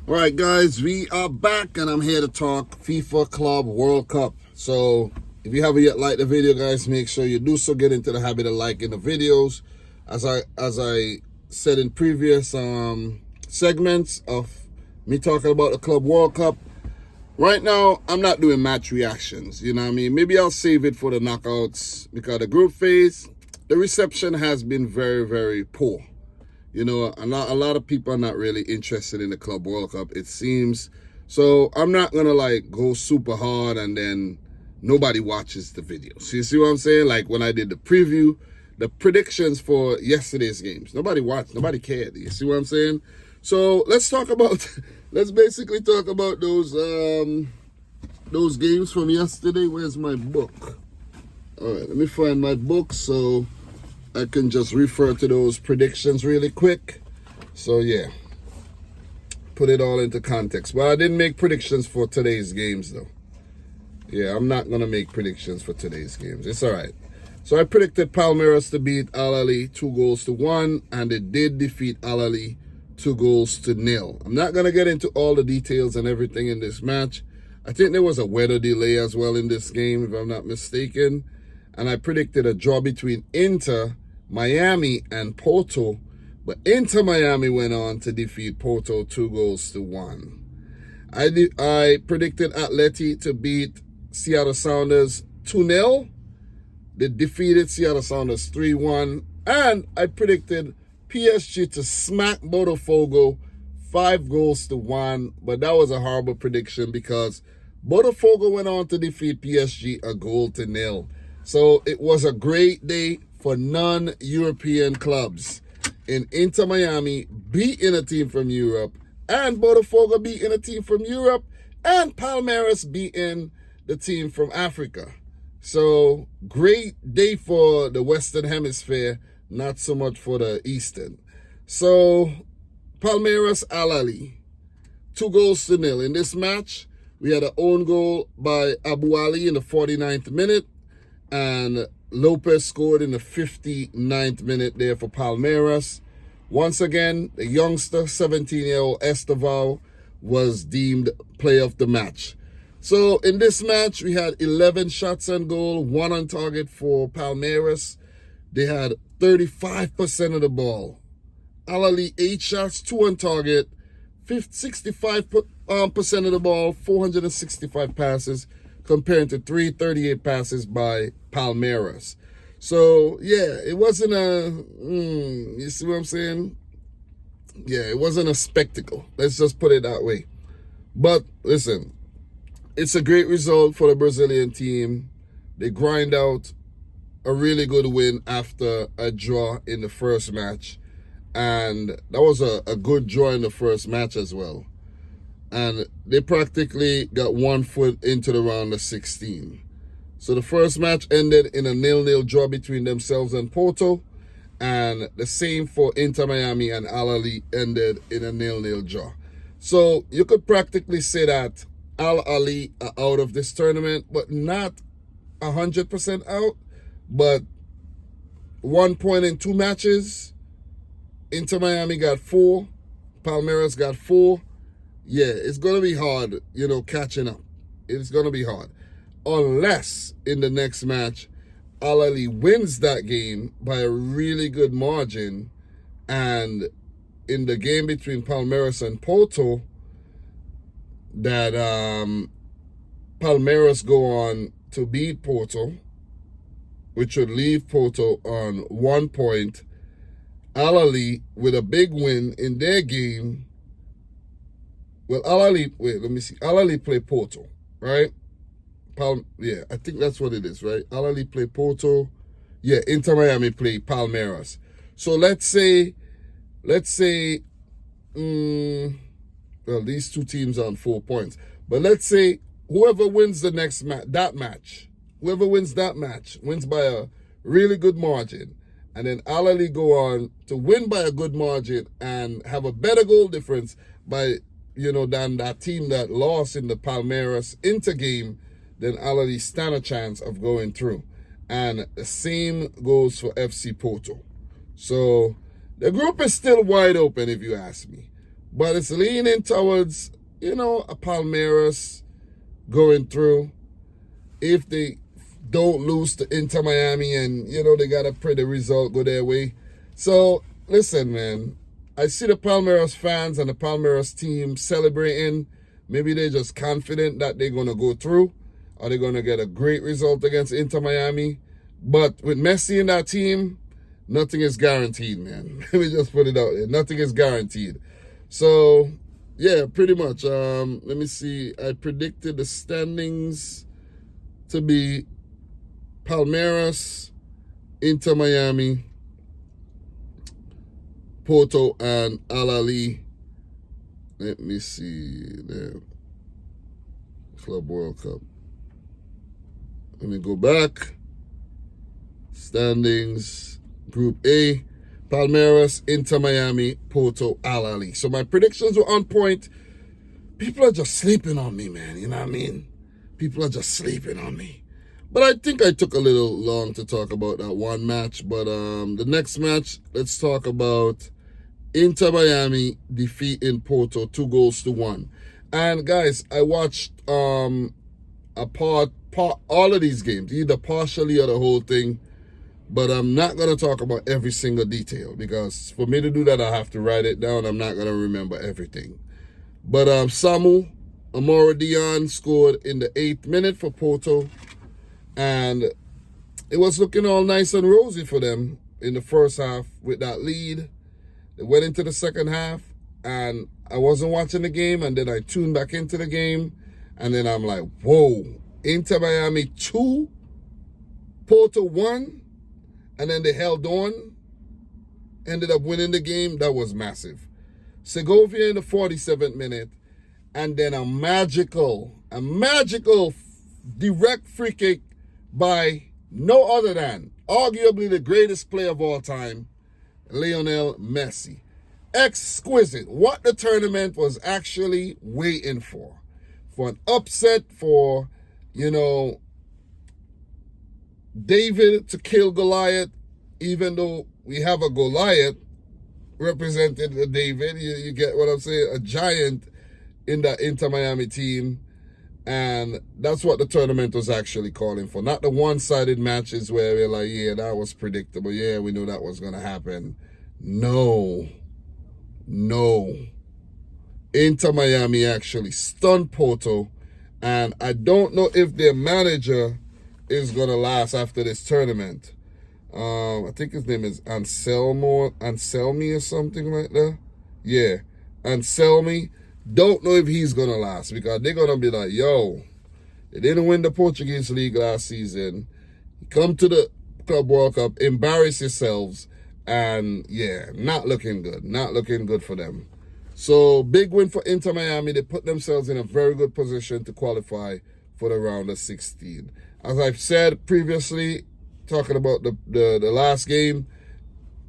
All right, guys, we are back, and I'm here to talk FIFA Club World Cup. So, if you haven't yet liked the video, guys, make sure you do so. Get into the habit of liking the videos. As I said in previous segments of me talking about the Club World Cup, right now I'm not doing match reactions. You know what I mean? Maybe I'll save it for the knockouts because the group phase, the reception has been very, very poor. You know, a lot of people are not really interested in the Club World Cup, it seems. So I'm not going to go super hard and then nobody watches the videos. You see what I'm saying? Like when I did the preview, the predictions for yesterday's games, nobody watched, nobody cared. You see what I'm saying? So let's basically talk about those games from yesterday. Where's my book? All right, let me find my book so I can just refer to those predictions really quick. So yeah, put it all into context. Well, I didn't make predictions for today's games though. Yeah, I'm not going to make predictions for today's games. It's all right. So I predicted Palmeiras to beat Al Ahly 2-1, and they did defeat Al Ahly 2-0. I'm not going to get into all the details and everything in this match. I think there was a weather delay as well in this game, if I'm not mistaken. And I predicted a draw between Inter Miami and Porto, but Inter Miami went on to defeat Porto 2-1. I predicted Atleti to beat Seattle Sounders 2-0. They defeated Seattle Sounders 3-1. And I predicted PSG to smack Botafogo 5-1. But that was a horrible prediction because Botafogo went on to defeat PSG 1-0. So it was a great day for non-European clubs. In Inter Miami beating a team from Europe, and Botafogo beating a team from Europe, and Palmeiras beating the team from Africa. So great day for the Western Hemisphere, not so much for the Eastern. So Palmeiras Al Ahly, 2-0. In this match, we had an own goal by Abu Ali in the 49th minute, and Lopez scored in the 59th minute there for Palmeiras. Once again, the youngster, 17-year-old Esteval, was deemed player of the match. So in this match, we had 11 shots on goal, 1 on target for Palmeiras. They had 35% of the ball. Al Ahly, 8 shots, 2 on target, 65% of the ball, 465 passes, compared to 338 passes by Palmeiras. So, yeah, it wasn't you see what I'm saying? Yeah, it wasn't a spectacle. Let's just put it that way. But, listen, it's a great result for the Brazilian team. They grind out a really good win after a draw in the first match. And that was a good draw in the first match as well. And they practically got 1 foot into the round of 16. So the first match ended in a 0-0 draw between themselves and Porto. And the same for Inter Miami and Al Ahly ended in a 0-0 draw. So you could practically say that Al Ahly are out of this tournament, but not 100% out. But 1 point in 2 matches. Inter Miami got 4. Palmeiras got 4. Yeah, it's going to be hard, catching up. It's going to be hard. Unless in the next match, Al Ahly wins that game by a really good margin. And in the game between Palmeiras and Porto, that Palmeiras go on to beat Porto, which would leave Porto on 1 point. Al Ahly with a big win in their game. Well, Al Ahly, wait, let me see. Al Ahly play Porto, right? Yeah, I think that's what it is, right? Al Ahly play Porto. Yeah, Inter Miami play Palmeiras. So let's say, well, these two teams are on 4 points. But let's say whoever wins the next match, whoever wins that match, wins by a really good margin. And then Al Ahly go on to win by a good margin and have a better goal difference by than that team that lost in the Palmeiras Inter game, then Al Ahly stand a chance of going through. And the same goes for FC Porto. So the group is still wide open if you ask me. But it's leaning towards, a Palmeiras going through. If they don't lose to Inter Miami and, they got to pray the result go their way. So, listen, man. I see the Palmeiras fans and the Palmeiras team celebrating. Maybe they're just confident that they're going to go through, or they're going to get a great result against Inter Miami. But with Messi in that team, nothing is guaranteed, man. Let me just put it out there. Nothing is guaranteed. So, yeah, pretty much. Let me see. I predicted the standings to be Palmeiras, Inter Miami, Porto, and Al Ahly. Let me see the Club World Cup. Let me go back. Standings, Group A, Palmeiras, Inter Miami, Porto, Al Ahly. So my predictions were on point. People are just sleeping on me, man. You know what I mean? People are just sleeping on me. But I think I took a little long to talk about that one match. But the next match, let's talk about Inter Miami defeating Porto 2-1. And guys, I watched all of these games, either partially or the whole thing. But I'm not going to talk about every single detail, because for me to do that, I have to write it down. I'm not going to remember everything. But Samu Amoradian scored in the 8th minute for Porto. And it was looking all nice and rosy for them in the first half with that lead. They went into the second half, and I wasn't watching the game, and then I tuned back into the game, and then I'm like, whoa, Inter Miami 2, Porto 1, and then they held on, ended up winning the game. That was massive. Segovia in the 47th minute, and then a magical direct free kick by no other than arguably the greatest player of all time, Lionel Messi. Exquisite. What the tournament was actually waiting for. For an upset, for, David to kill Goliath, even though we have a Goliath represented a David. You get what I'm saying? A giant in the Inter Miami team. And that's what the tournament was actually calling for. Not the one-sided matches where we're like, yeah, that was predictable. Yeah, we knew that was going to happen. No. Inter Miami actually stunned Porto. And I don't know if their manager is going to last after this tournament. I think his name is Anselmi or something like that. Yeah, Anselmi. Don't know if he's going to last, because they're going to be like, yo, they didn't win the Portuguese League last season. Come to the Club World Cup, embarrass yourselves, and yeah, not looking good. Not looking good for them. So, big win for Inter Miami. They put themselves in a very good position to qualify for the round of 16. As I've said previously, talking about the last game,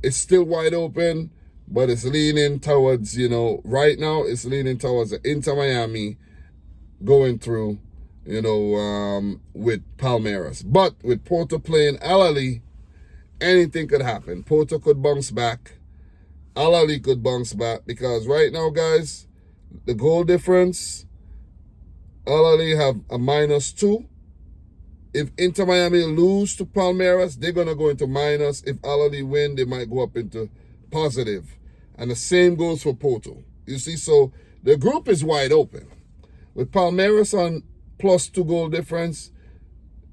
it's still wide open. But it's leaning towards, right now it's leaning towards the Inter Miami going through, with Palmeiras. But with Porto playing Al Ahly, anything could happen. Porto could bounce back. Al Ahly could bounce back, because right now, guys, the goal difference, Al Ahly have a -2. If Inter Miami lose to Palmeiras, they're going to go into minus. If Al Ahly win, they might go up into positive. And the same goes for Porto. You see, so the group is wide open. With Palmeiras on +2 goal difference,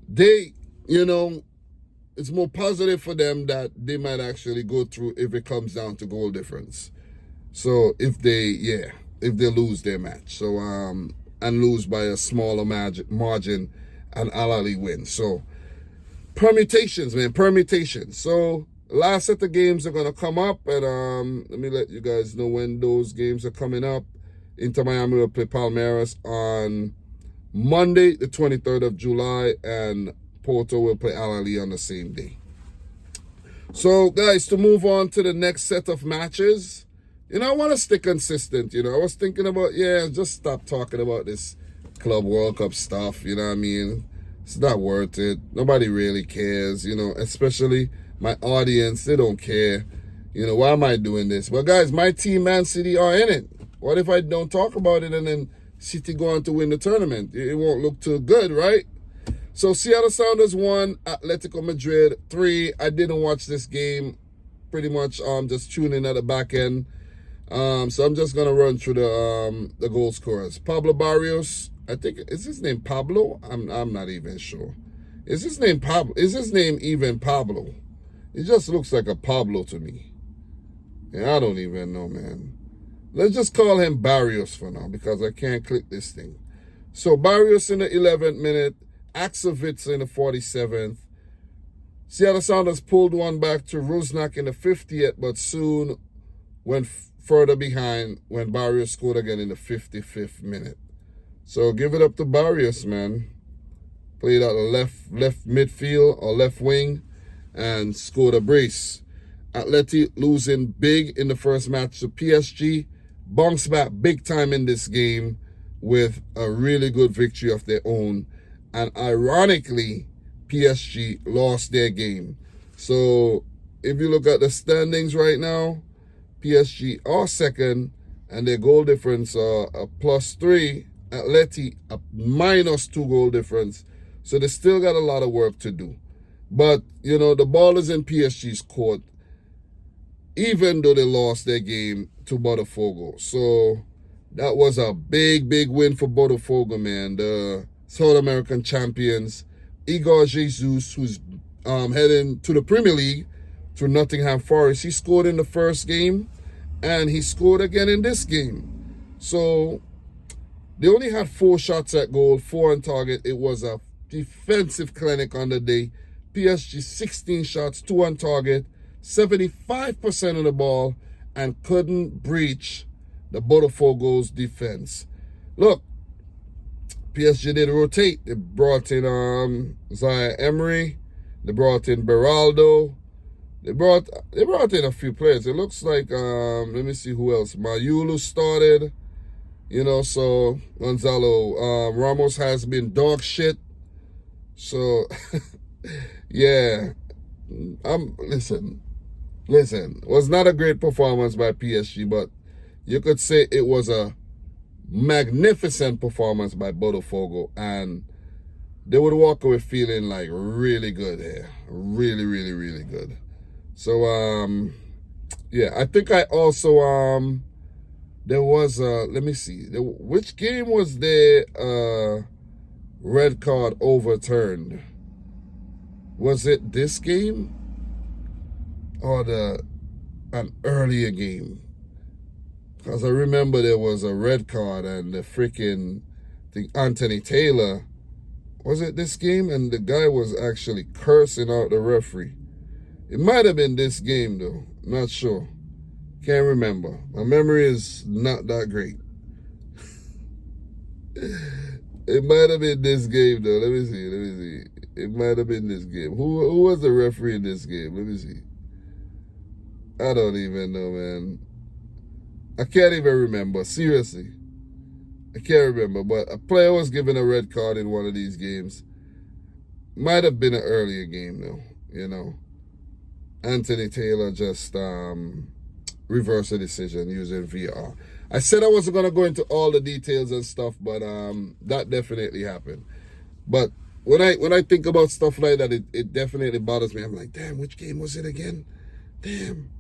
they, it's more positive for them that they might actually go through if it comes down to goal difference. So if they lose their match. So, and lose by a smaller margin, and Al Ahly wins. So, permutations, man, permutations. So, last set of games are going to come up, and let me let you guys know when those games are coming up. Inter Miami will play Palmeiras on Monday, the 23rd of July, and Porto will play Al Ahly on the same day. So, guys, to move on to the next set of matches, I want to stay consistent. I was thinking about, just stop talking about this Club World Cup stuff, you know what I mean? It's not worth it. Nobody really cares, especially my audience. They don't care. Why am I doing this? Well, guys, my team, Man City, are in it. What if I don't talk about it and then City go on to win the tournament? It won't look too good, right? So Seattle Sounders 1, Atletico Madrid 3. I didn't watch this game. Pretty much just tuning at the back end. So I'm just gonna run through the goal scorers. Pablo Barrios, I think, is his name Pablo? I'm not even sure. Is his name Pablo? Is his name even Pablo? It just looks like a Pablo to me. Yeah, I don't even know, man. Let's just call him Barrios for now because I can't click this thing. So Barrios in the 11th minute, Axovitz in the 47th. Seattle Sounders pulled one back to Rusnak in the 50th, but soon went further behind when Barrios scored again in the 55th minute. So give it up to Barrios, man. Played out the left midfield or left wing and scored a brace. Atleti losing big in the first match to PSG. Bounced back big time in this game with a really good victory of their own. And ironically, PSG lost their game. So if you look at the standings right now, PSG are second and their goal difference are a +3. Atleti a -2 goal difference. So they still got a lot of work to do. But, you know, the ball is in PSG's court, even though they lost their game to Botafogo. So that was a big, big win for Botafogo, man. The South American champions. Igor Jesus, who's heading to the Premier League through Nottingham Forest. He scored in the first game, and he scored again in this game. So they only had 4 shots at goal, 4 on target. It was a defensive clinic on the day. PSG 16 shots, 2 on target, 75% of the ball, and couldn't breach the Botafogo's defense. Look, PSG did rotate. They brought in Zaire Emery. They brought in Beraldo. They brought in a few players. It looks like, let me see who else. Mayulu started. You know, so Gonzalo Ramos has been dog shit. So, yeah. Listen. It was not a great performance by PSG, but you could say it was a magnificent performance by Botafogo, and they would walk away feeling like really good here. Really, really, really good. So, yeah, I think I also, there was, let me see, which game was there red card overturned? Was it this game or an earlier game? Because I remember there was a red card and the freaking, I think Anthony Taylor, was it this game? And the guy was actually cursing out the referee. It might have been this game though, not sure. Can't remember. My memory is not that great. It might have been this game though. Let me see. It might have been this game. Who was the referee in this game? Let me see. I don't even know, man. I can't even remember. Seriously. I can't remember. But a player was given a red card in one of these games. Might have been an earlier game though, you know. Anthony Taylor just reversed the decision using VAR. I said I wasn't going to go into all the details and stuff, but that definitely happened. But when I think about stuff like that, it definitely bothers me. I'm like, damn, which game was it again? Damn.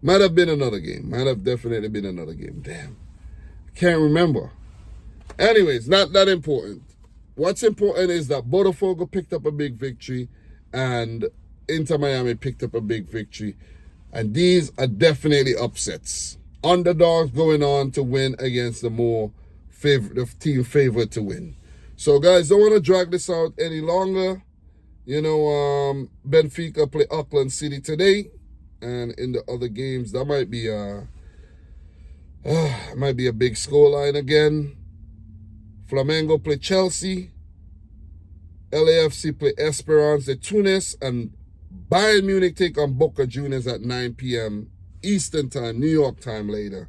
Might have been another game. Might have definitely been another game. Damn. I can't remember. Anyways, not that important. What's important is that Botafogo picked up a big victory and Inter Miami picked up a big victory. And these are definitely upsets. Underdogs going on to win against the team favored to win. So guys, don't want to drag this out any longer. You know, Benfica play Auckland City today. And in the other games, that might be a big scoreline again. Flamengo play Chelsea. LAFC play Esperance de Tunis. And Bayern Munich take on Boca Juniors at 9 p.m. Eastern time, New York time later.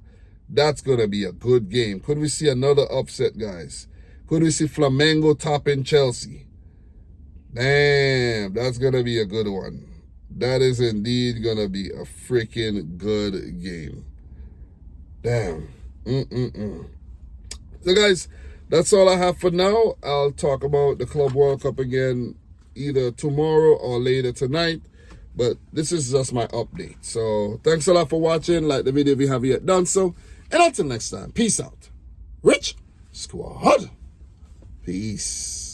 That's going to be a good game. Could we see another upset, guys? Could we see Flamengo topping Chelsea? Damn, that's going to be a good one. That is indeed going to be a freaking good game. Damn. So guys, that's all I have for now. I'll talk about the Club World Cup again either tomorrow or later tonight. But this is just my update. So thanks a lot for watching. Like the video if you haven't yet done so. And until next time, peace out. Rich Squad. Peace.